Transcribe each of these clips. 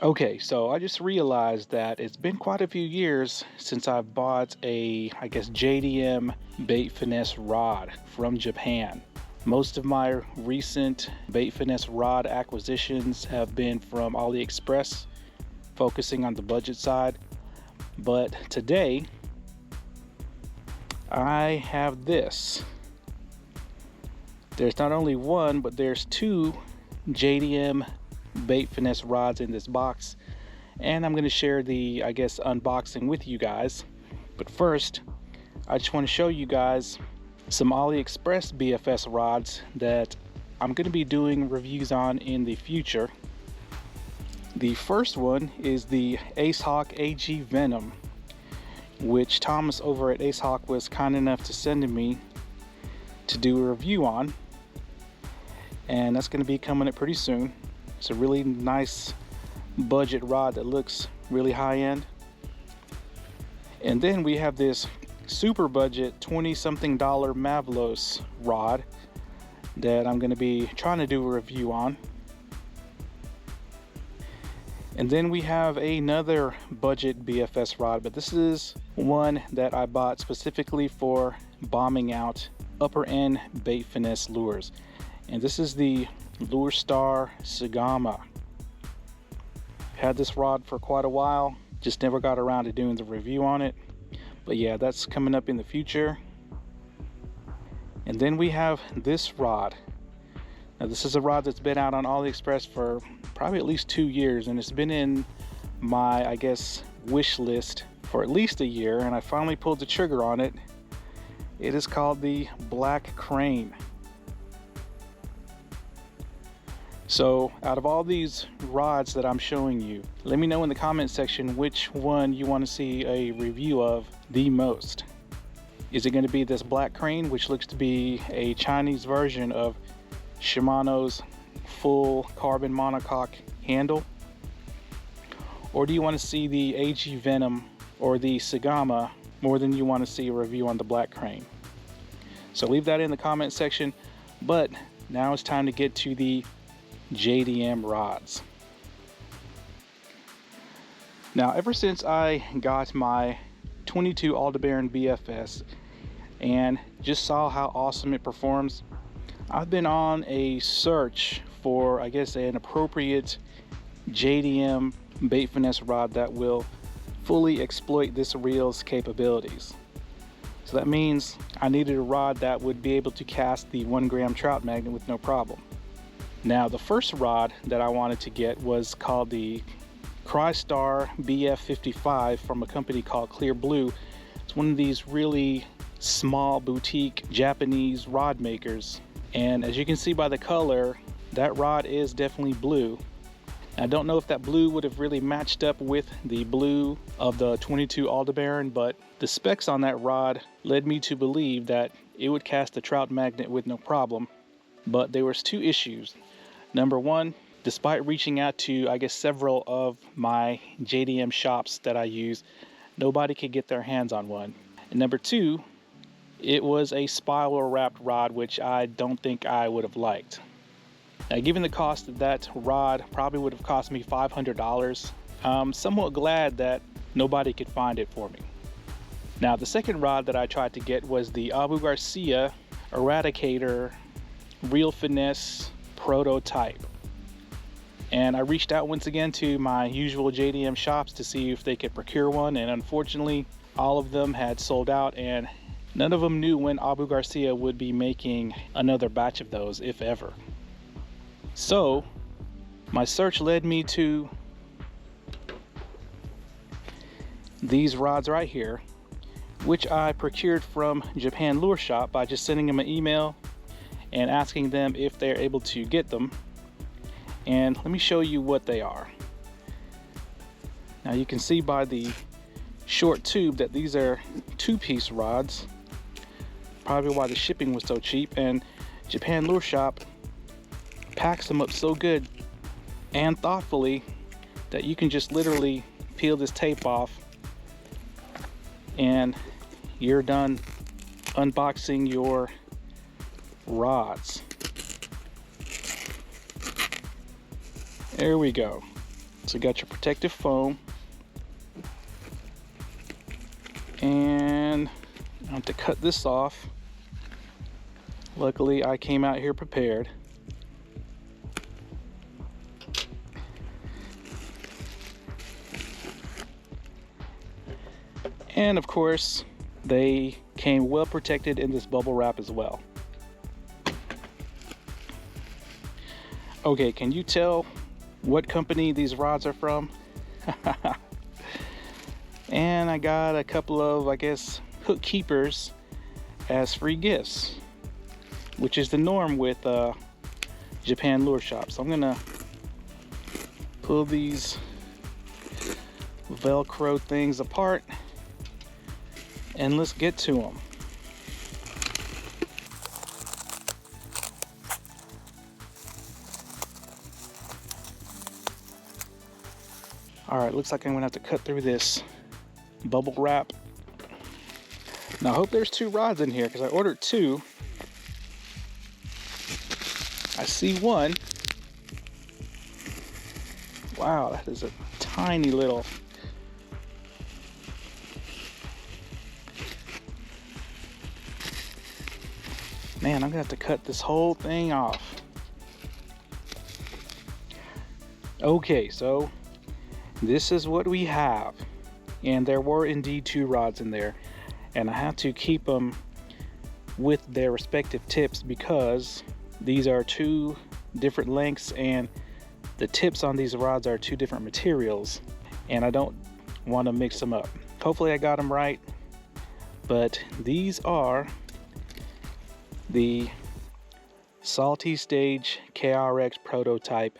Okay, so I just realized that it's been quite a few years since I've bought a, I guess, JDM bait finesse rod from Japan. Most of my recent bait finesse rod acquisitions have been from AliExpress, focusing on the budget side. But today, I have this. There's not only one, but there's two JDM bait finesse rods in this box, and I'm going to share the, I guess, unboxing with you guys. But first, I just want to show you guys some AliExpress BFS rods that I'm going to be doing reviews on in the future. The first one is the AceHawk AG Venom, which Thomas over at AceHawk was kind enough to send to me to do a review on, and that's going to be coming up pretty soon. It's a really nice budget rod that looks really high-end. And then we have this super budget $20-something Mavlos rod that I'm going to be trying to do a review on. And then we have another budget BFS rod, but this is one that I bought specifically for bombing out upper end bait finesse lures. And this is the Lure Star Sagama. Had this rod for quite a while, just never got around to doing the review on it. But yeah, that's coming up in the future. And then we have this rod. Now this is a rod that's been out on AliExpress for probably at least 2 years, and it's been in my, I guess, wish list for at least a year, and I finally pulled the trigger on it. It is called the Black Crane. So out of all these rods that I'm showing you, let me know in the comment section which one you want to see a review of the most. Is it going to be this Black Crane, which looks to be a Chinese version of Shimano's full carbon monocoque handle? Or do you want to see the AG Venom or the Sagama more than you want to see a review on the Black Crane? So leave that in the comment section. But now it's time to get to the JDM rods. Now, ever since I got my 22 ALDEBARAN BFS and just saw how awesome it performs, I've been on a search for, I guess, an appropriate JDM bait finesse rod that will fully exploit this reel's capabilities. So that means I needed a rod that would be able to cast the 1 gram trout magnet with no problem. Now, the first rod that I wanted to get was called the TriStar BF55 from a company called Clear Blue. It's one of these really small boutique Japanese rod makers. And as you can see by the color, that rod is definitely blue. I don't know if that blue would have really matched up with the blue of the 22 ALDEBARAN, but the specs on that rod led me to believe that it would cast the trout magnet with no problem. But there was two issues. Number one, despite reaching out to, I guess, several of my JDM shops that I use, nobody could get their hands on one. And number two, it was a spiral wrapped rod, which I don't think I would have liked. Now, given the cost of that rod probably would have cost me $500, I'm somewhat glad that nobody could find it for me. Now, the second rod that I tried to get was the Abu Garcia Eradicator Real Finesse prototype. And I reached out once again to my usual JDM shops to see if they could procure one, and unfortunately all of them had sold out, and none of them knew when Abu Garcia would be making another batch of those, if ever. So my search led me to these rods right here, which I procured from Japan Lure Shop by just sending them an email and asking them if they're able to get them. And let me show you what they are. Now you can see by the short tube that these are 2-piece rods, probably why the shipping was so cheap, and Japan Lure Shop packs them up so good and thoughtfully that you can just literally peel this tape off and you're done unboxing your rods. There we go. So you got your protective foam, and I have to cut this off. Luckily I came out here prepared. And of course they came well protected in this bubble wrap as well. Okay, can you tell what company these rods are from? And I got a couple of, I guess, hook keepers as free gifts, which is the norm with Japan lure shops. So I'm gonna pull these Velcro things apart and let's get to them. All right, looks like I'm gonna have to cut through this bubble wrap. Now I hope there's 2 rods in here because I ordered 2. I see 1. Wow, that is a tiny little. Man, I'm gonna have to cut this whole thing off. Okay, so this is what we have. And there were indeed 2 rods in there. And I have to keep them with their respective tips because these are 2 different lengths and the tips on these rods are 2 different materials. And I don't want to mix them up. Hopefully I got them right. But these are the Salty Stage KRX prototype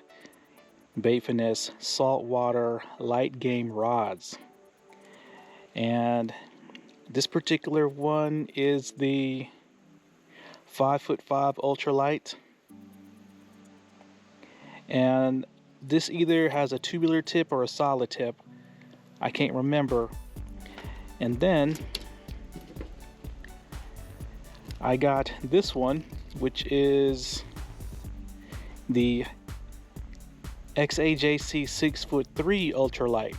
bait finesse saltwater light game rods. And this particular one is the 5'5" ultralight. And this either has a tubular tip or a solid tip. I can't remember. And then I got this one, which is the XAJC 6'3" ultralight.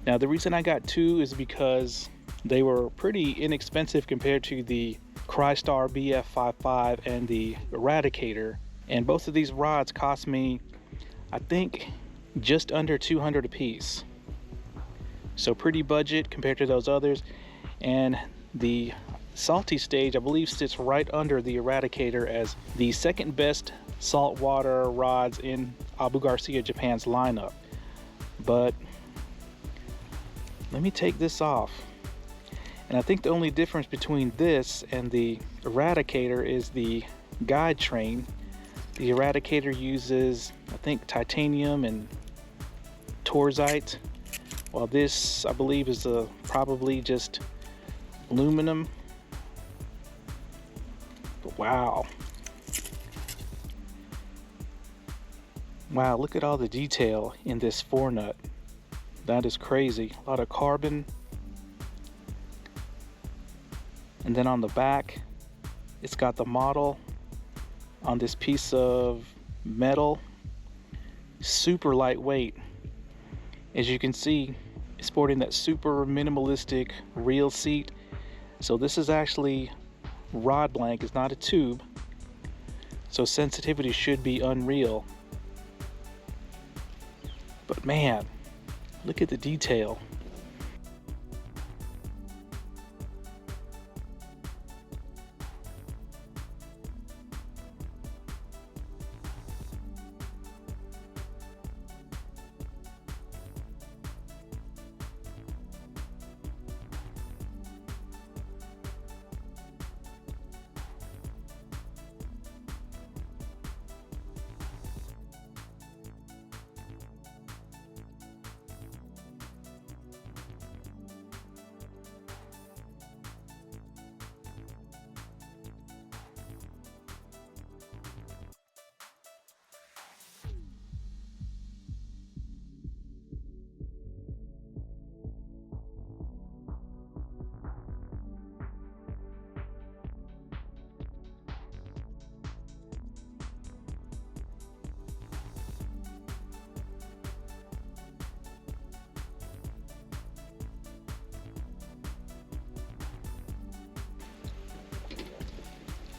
Now the reason I got 2 is because they were pretty inexpensive compared to the Crystar BF55 and the Eradicator, and both of these rods cost me, I think, just under $200 a piece. So pretty budget compared to those others. And the Salty Stage, I believe, sits right under the Eradicator as the second best saltwater rods in Abu Garcia Japan's lineup. But let me take this off. And I think the only difference between this and the Eradicator is the guide train. The Eradicator uses, I think, titanium and torzite, while this, I believe, is probably just aluminum. But wow. Wow, look at all the detail in this forenut. That is crazy. A lot of carbon. And then on the back, it's got the model on this piece of metal. Super lightweight. As you can see, it's sporting that super minimalistic reel seat. So this is actually rod blank, it's not a tube. So sensitivity should be unreal. But man, look at the detail.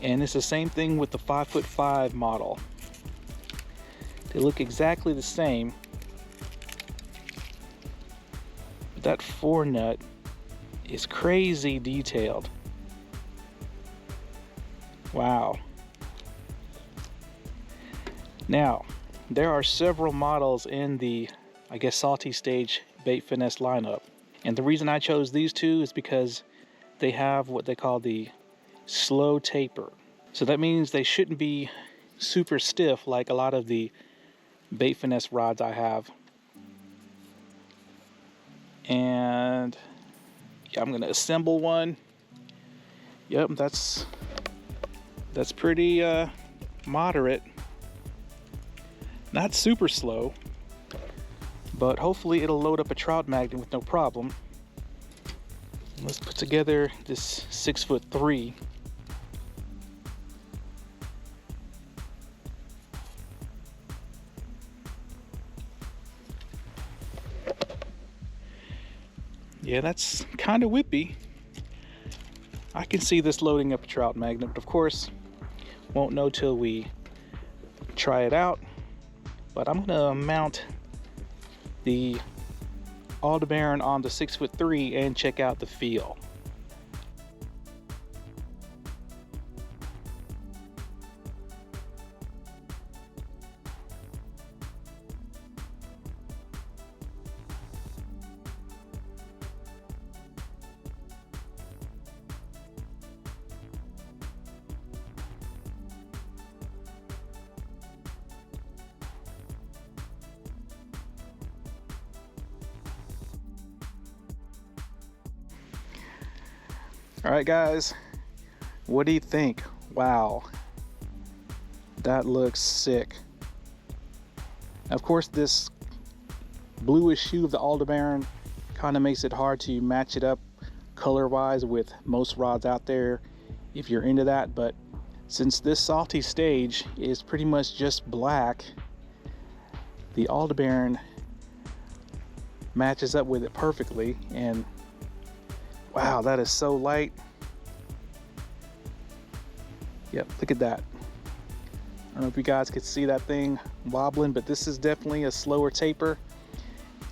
And it's the same thing with the 5'5" model. They look exactly the same. But that forenut is crazy detailed. Wow. Now, there are several models in the, I guess, Salty Stage Bait Finesse lineup. And the reason I chose these two is because they have what they call the slow taper. So that means they shouldn't be super stiff like a lot of the Bait Finesse rods I have. And yeah, I'm going to assemble one. Yep, that's pretty moderate. Not super slow, but hopefully it'll load up a trout magnet with no problem. Let's put together this 6'3". Yeah, that's kind of whippy. I can see this loading up a trout magnet, but of course, won't know till we try it out. But I'm gonna mount the ALDEBARAN on the 6'3" and check out the feel. All right, guys, what do you think? Wow, that looks sick. Of course, this bluish hue of the ALDEBARAN kind of makes it hard to match it up color-wise with most rods out there if you're into that, but since this Salty Stage is pretty much just black, the ALDEBARAN matches up with it perfectly. And wow, that is so light. Yep, look at that. I don't know if you guys could see that thing wobbling, but this is definitely a slower taper.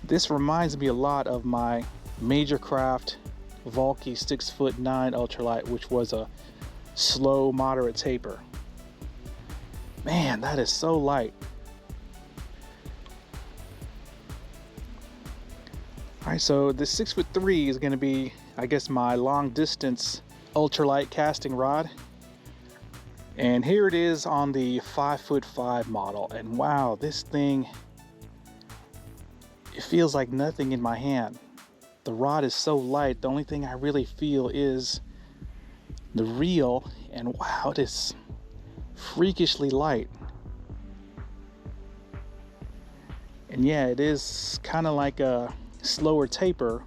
This reminds me a lot of my Major Craft Volky 6'9" ultralight, which was a slow, moderate taper. Man, that is so light. All right, so this 6'3" is going to be, I guess, my long distance ultralight casting rod. And here it is on the 5'5" model. And wow, this thing, it feels like nothing in my hand. The rod is so light, the only thing I really feel is the reel, and wow, it is freakishly light. And yeah, it is kind of like a slower taper.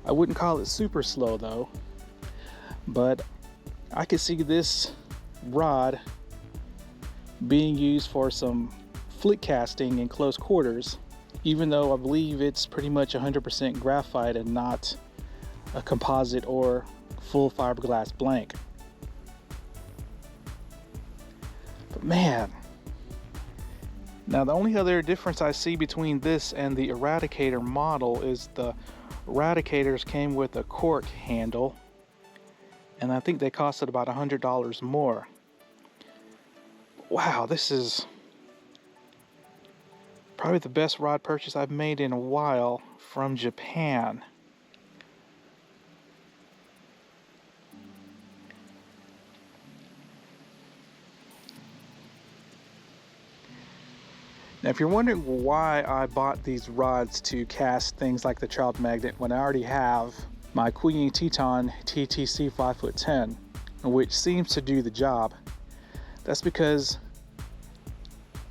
I wouldn't call it super slow though, but I could see this rod being used for some flick casting in close quarters, even though I believe it's pretty much 100% graphite and not a composite or full fiberglass blank. But man, now the only other difference I see between this and the Eradicator model is the Eradicators came with a cork handle, and I think they costed about $100 more. Wow, this is probably the best rod purchase I've made in a while from Japan. Now, if you're wondering why I bought these rods to cast things like the trout magnet when I already have my Queen Teton TTC 5'10", which seems to do the job, that's because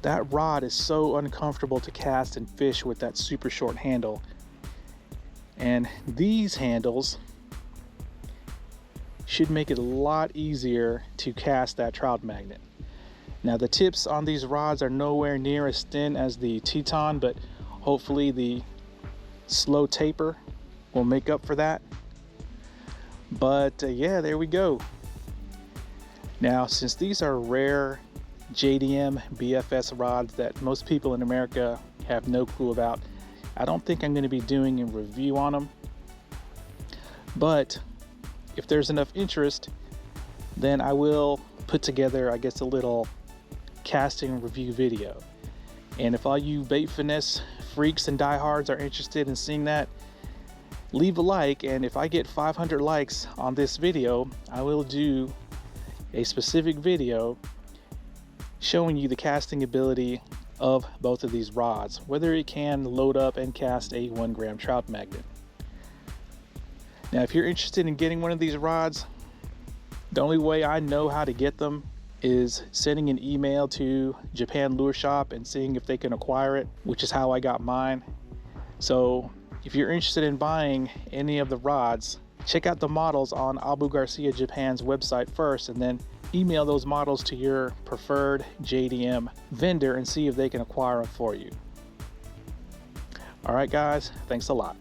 that rod is so uncomfortable to cast and fish with that super short handle. And these handles should make it a lot easier to cast that trout magnet. Now the tips on these rods are nowhere near as thin as the Teton, but hopefully the slow taper will make up for that. But yeah, there we go. Now, since these are rare JDM BFS rods that most people in America have no clue about, I don't think I'm going to be doing a review on them. But if there's enough interest, then I will put together, I guess, a little casting review video. And if all you bait finesse freaks and diehards are interested in seeing that, leave a like, and if I get 500 likes on this video, I will do a specific video showing you the casting ability of both of these rods, whether it can load up and cast a 1 gram trout magnet. Now, if you're interested in getting one of these rods, the only way I know how to get them is sending an email to Japan Lure Shop and seeing if they can acquire it, which is how I got mine. So if you're interested in buying any of the rods, check out the models on Abu Garcia Japan's website first, and then email those models to your preferred JDM vendor and see if they can acquire them for you. All right, guys, thanks a lot.